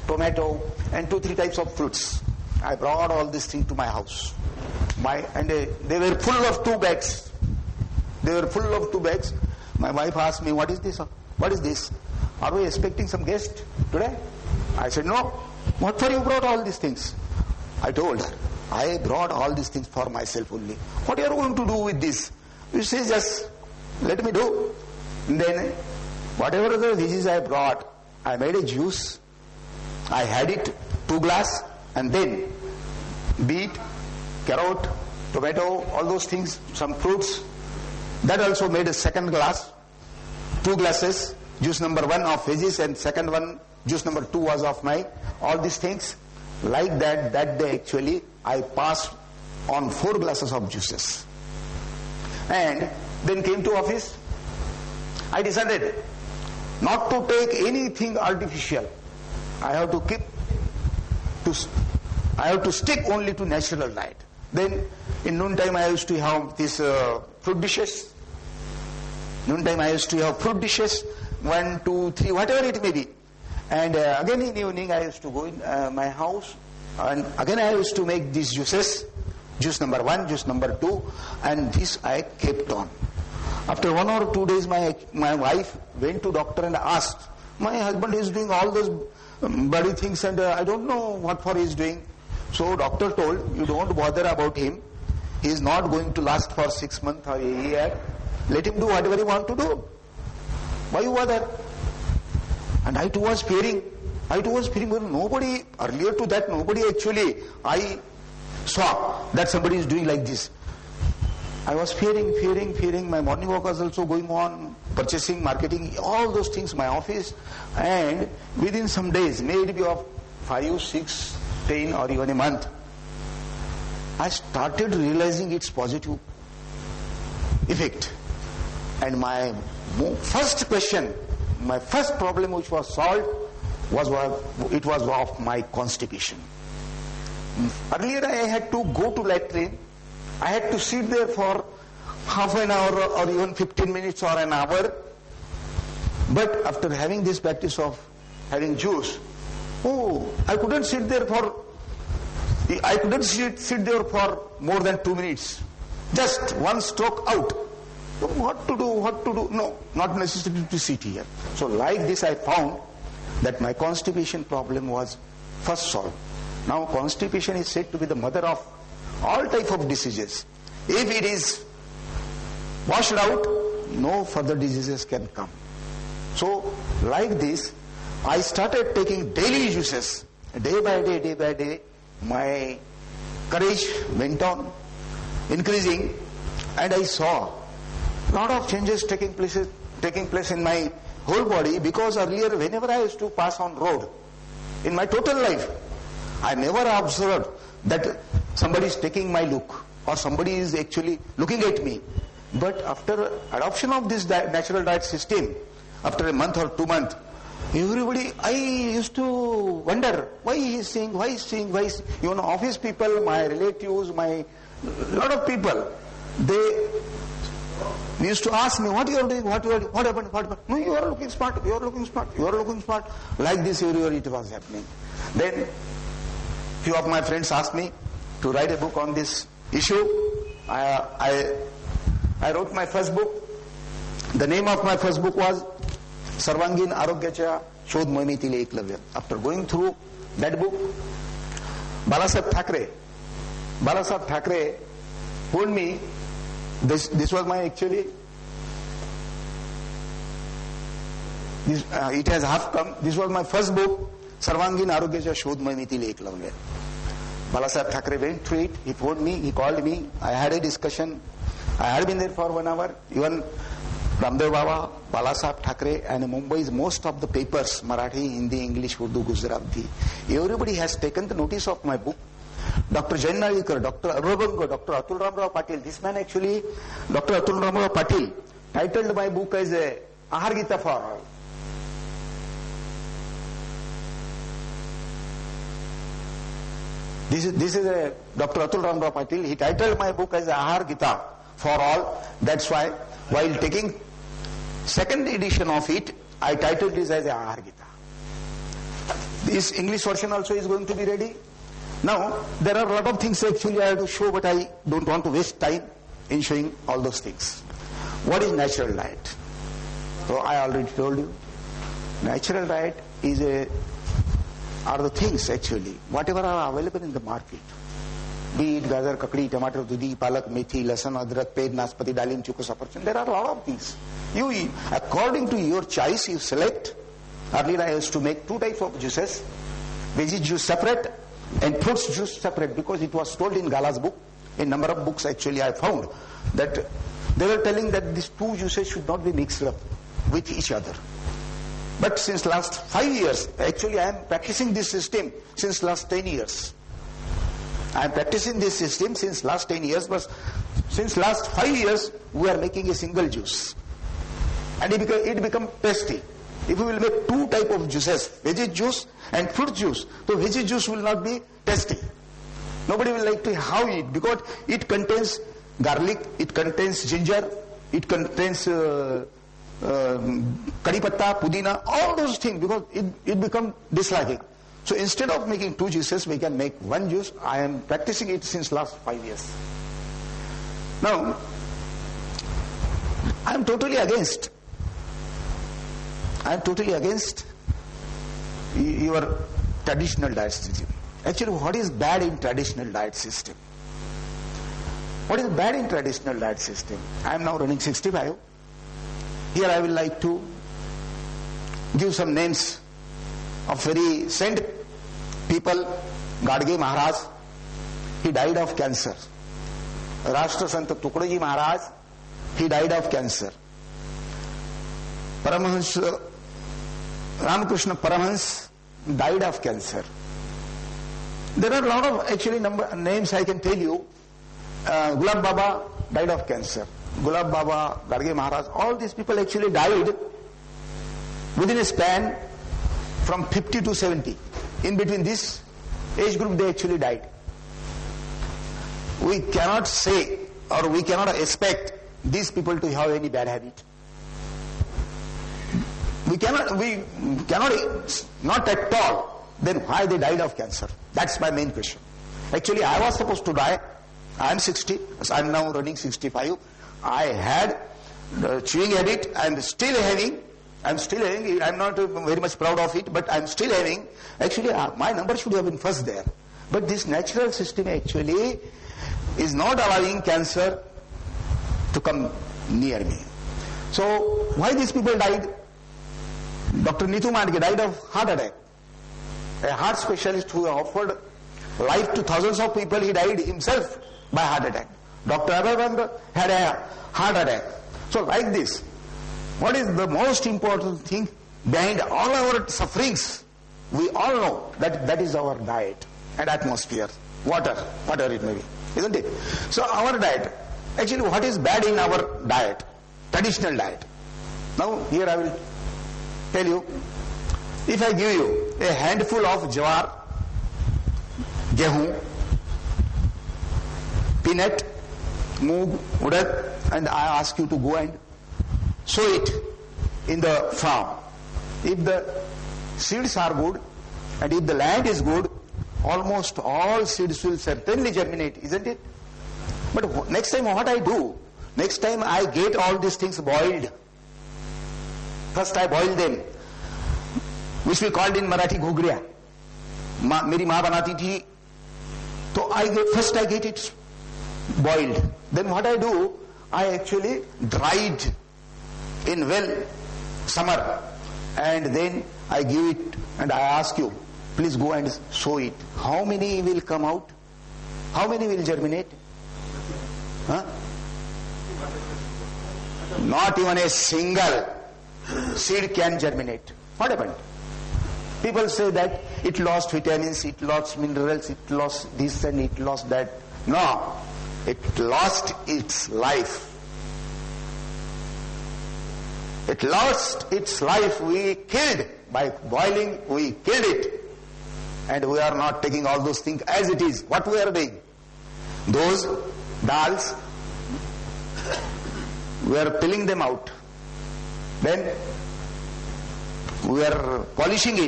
tomato, and 2-3 types of fruits. I brought all these things to my house. They were full of 2 bags. My wife asked me, what is this? What is this? Are we expecting some guest today? I said, no. What for you brought all these things? I told her, I brought all these things for myself only. What are you going to do with this? You say, just let me do. And then, whatever the veggies I brought, I made a juice. I had it, 2 glass, and then beet, carrot, tomato, all those things, some fruits. That also made a 2nd glass, 2 glasses, juice number 1 of veggies, and second one, juice number 2 was of my, all these things. Like that day actually, I passed on 4 glasses of juices. And then came to office. I decided not to take anything artificial. I have to stick only to natural diet. Then in noontime I used to have these fruit dishes. 1, 2, 3, whatever it may be. And again in the evening I used to go in my house, and again I used to make these juices, juice number 1, juice number 2, and this I kept on. After 1 or 2 days my wife went to doctor and asked, my husband is doing all those body things and I don't know what for he is doing. So doctor told, you don't bother about him. He is not going to last for 6 months or a year. Let him do whatever he want to do. Why you bother? And I too was fearing. Well, nobody, earlier to that, nobody actually, I saw that somebody is doing like this. I was fearing. My morning work was also going on, purchasing, marketing, all those things, my office. And within some days, maybe of 5, 6, 10 or even a month, I started realizing its positive effect. And my first question, my first problem which was solved was of my constipation. Earlier I had to go to latrine. I had to sit there for half an hour or even 15 minutes or an hour. But after having this practice of having juice, I couldn't sit there for more than 2 minutes. Just one stroke out. What to do? No, not necessary to sit here. So like this I found that my constipation problem was first solved. Now constipation is said to be the mother of all type of diseases. If it is washed out, no further diseases can come. So like this, I started taking daily juices. Day by day, my courage went on increasing, and I saw a lot of changes taking place in my whole body, because earlier whenever I used to pass on road, in my total life, I never observed that somebody is taking my look or somebody is actually looking at me. But after adoption of this natural diet system, after a month or 2 months, everybody, I used to wonder why he is seeing, even office people, my relatives, lot of people, they used to ask me, what you are doing, what happened? No, you are looking smart. Like this everywhere it was happening. Then few of my friends asked me to write a book on this issue. I wrote my first book. The name of my first book was Sarvangin Arogyacha Shodh Mohimetil Eklavya. After going through that book, Balasaheb Thackeray told me, this was my actually, it has half come. This was my first book, Sarvangin Arogyacha Shodh Mohimetil Eklavya. Balasaheb Thackeray went through it. He told me, he called me. I had a discussion. I had been there for 1 hour. Even Ramdev Baba, Balasaheb Thackeray, and Mumbai's most of the papers, Marathi, Hindi, English, Urdu, Gujarati, everybody has taken the notice of my book. Dr. Jain Nalikar, Dr. Arubanga, Dr. Atul Ramrao Patil. This man actually, Dr. Atul Ramrao Patil, titled my book as Ahar Gita for All. This is Dr. Atul Ramrao Patil. He titled my book as Ahar Gita for All. That's why, while taking second edition of it, I titled this as Ahar Gita. This English version also is going to be ready. Now, there are a lot of things actually I have to show, but I don't want to waste time in showing all those things. What is natural diet? So I already told you. Natural diet are the things actually, whatever are available in the market. Be it gajar, kakdi, tomato, dudi, palak, methi, lasan, adrak, ped, naspati, dalim, chiku, safarjan. There are a lot of things. You, according to your choice, you select. Earlier I used to make 2 types of juices. Veggie juice separate and fruits juice separate, because it was told in Gala's book. In number of books actually I found that they were telling that these 2 juices should not be mixed up with each other. But since last 5 years, actually I am practicing this system since last 10 years. I am practicing this system since last 10 years, but since last 5 years we are making a single juice. And it become tasty. If we will make 2 type of juices, veggie juice and fruit juice, so veggie juice will not be tasty. Nobody will like to have it, because it contains garlic, it contains ginger, it contains kari patta, pudina, all those things, because it become disliking. So instead of making 2 juices, we can make 1 juice. I am practicing it since last 5 years. Now, I am totally against your traditional diet system. Actually, what is bad in traditional diet system? What is bad in traditional diet system? I am now running 65. Here I will like to give some names of very saint people. Gadge Maharaj, he died of cancer. Rashtra Sant Tukadeji Maharaj, he died of cancer. Paramahansa Ramakrishna Paramhans died of cancer. There are a lot of actually names I can tell you. Gulab Baba died of cancer. Gulab Baba, Gadge Maharaj, all these people actually died within a span from 50 to 70. In between this age group they actually died. We cannot say or we cannot expect these people to have any bad habit. We cannot, not at all. Then why they died of cancer? That's my main question. Actually, I was supposed to die. I am 60. I am now running 65. I had chewing habit. I am still having. I am not very much proud of it, but I am still having. Actually, my number should have been first there. But this natural system actually is not allowing cancer to come near me. So, why these people died? Dr. Neetu Mandke died of heart attack. A heart specialist who offered life to thousands of people, he died himself by heart attack. Dr. Abhay had a heart attack. So like this, what is the most important thing behind all our sufferings? We all know that is our diet and atmosphere, water it may be, isn't it? So our diet, actually what is bad in our diet, traditional diet? Now here I will tell you, if I give you a handful of jawar, gehu, peanut, moong, urad, and I ask you to go and sow it in the farm. If the seeds are good and if the land is good, almost all seeds will certainly germinate, isn't it? But next time what I do? Next time I get all these things boiled. First I boil them, which we called in Marathi घुगरिया. मेरी माँ बनाती थी, तो first I get it boiled. Then what I do? I actually dried in summer, and then I give it and I ask you, please go and sow it. How many will come out? How many will germinate? Huh? Not even a single seed can germinate. What happened? People say that it lost vitamins, it lost minerals, it lost this and it lost that. No, it lost its life. It lost its life. We killed, by boiling, we killed it. And we are not taking all those things as it is. What we are doing? Those dals, we are peeling them out. Then we are polishing it.